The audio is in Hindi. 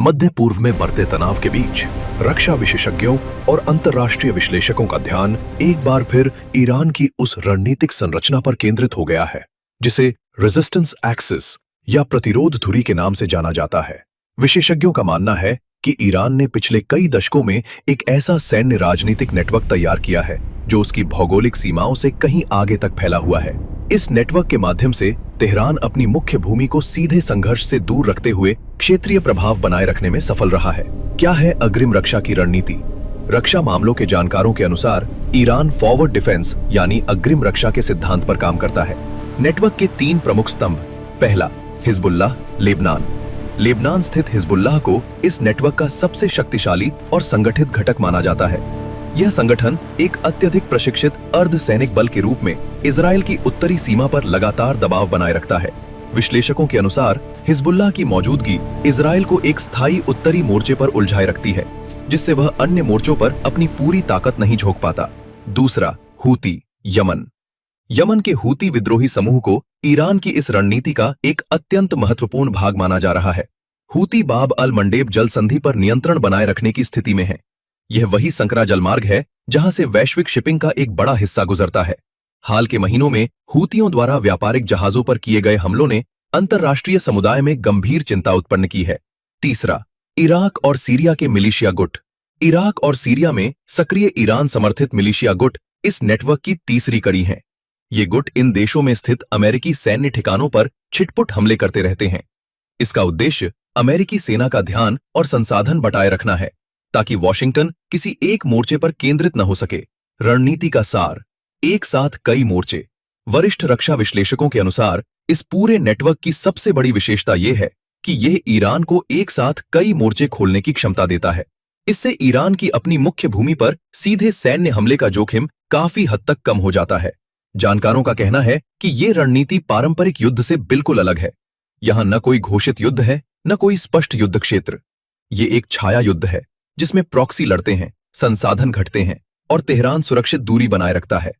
मध्य पूर्व में बढ़ते तनाव के बीच रक्षा विशेषज्ञों और अंतर्राष्ट्रीय विश्लेषकों का ध्यान एक बार फिर ईरान की उस रणनीतिक संरचना पर केंद्रित हो गया है जिसे रेजिस्टेंस एक्सिस या प्रतिरोध धुरी के नाम से जाना जाता है। विशेषज्ञों का मानना है कि ईरान ने पिछले कई दशकों में एक ऐसा सैन्य राजनीतिक नेटवर्क तैयार किया है जो उसकी भौगोलिक सीमाओं से कहीं आगे तक फैला हुआ है। इस नेटवर्क के माध्यम से तेहरान अपनी मुख्य भूमि को सीधे संघर्ष से दूर रखते हुए क्षेत्रीय प्रभाव बनाए रखने में सफल रहा है। क्या है अग्रिम रक्षा की रणनीति? रक्षा मामलों के जानकारों के अनुसार ईरान फॉरवर्ड डिफेंस यानी अग्रिम रक्षा के सिद्धांत पर काम करता है। नेटवर्क के 3 प्रमुख स्तंभ। पहला, हिजबुल्लाह, लेबनान। लेबनान स्थित हिजबुल्लाह को इस नेटवर्क का सबसे शक्तिशाली और संगठित घटक माना जाता है। यह संगठन एक अत्यधिक प्रशिक्षित अर्ध सैनिक बल के रूप में इजराइल की उत्तरी सीमा पर लगातार दबाव बनाए रखता है। विश्लेषकों के अनुसार हिजबुल्लाह की मौजूदगी इजराइल को एक स्थायी उत्तरी मोर्चे पर उलझाए रखती है, जिससे वह अन्य मोर्चों पर अपनी पूरी ताकत नहीं झोंक पाता। दूसरा, हूती, यमन। यमन के हूती विद्रोही समूह को ईरान की इस रणनीति का एक अत्यंत महत्वपूर्ण भाग माना जा रहा है। हूती बाब अल मंडेब जल संधि पर नियंत्रण बनाए रखने की स्थिति में है। यह वही संकरा जलमार्ग है जहां से वैश्विक शिपिंग का एक बड़ा हिस्सा गुजरता है। हाल के महीनों में हूतियों द्वारा व्यापारिक जहाजों पर किए गए हमलों ने अंतर्राष्ट्रीय समुदाय में गंभीर चिंता उत्पन्न की है। तीसरा, इराक और सीरिया के मिलिशिया गुट। इराक और सीरिया में सक्रिय ईरान समर्थित मिलिशिया गुट इस नेटवर्क की तीसरी कड़ी हैं। ये गुट इन देशों में स्थित अमेरिकी सैन्य ठिकानों पर छिटपुट हमले करते रहते हैं। इसका उद्देश्य अमेरिकी सेना का ध्यान और संसाधन बटाए रखना है ताकि वॉशिंगटन किसी एक मोर्चे पर केंद्रित न हो सके। रणनीति का सार, एक साथ कई मोर्चे। वरिष्ठ रक्षा विश्लेषकों के अनुसार इस पूरे नेटवर्क की सबसे बड़ी विशेषता यह है कि यह ईरान को एक साथ कई मोर्चे खोलने की क्षमता देता है। इससे ईरान की अपनी मुख्य भूमि पर सीधे सैन्य हमले का जोखिम काफी हद तक कम हो जाता है। जानकारों का कहना है कि यह रणनीति पारंपरिक युद्ध से बिल्कुल अलग है। यहां न कोई घोषित युद्ध है, न कोई स्पष्ट युद्ध क्षेत्र। ये एक छाया युद्ध है जिसमें प्रॉक्सी लड़ते हैं, संसाधन घटते हैं और तेहरान सुरक्षित दूरी बनाए रखता है।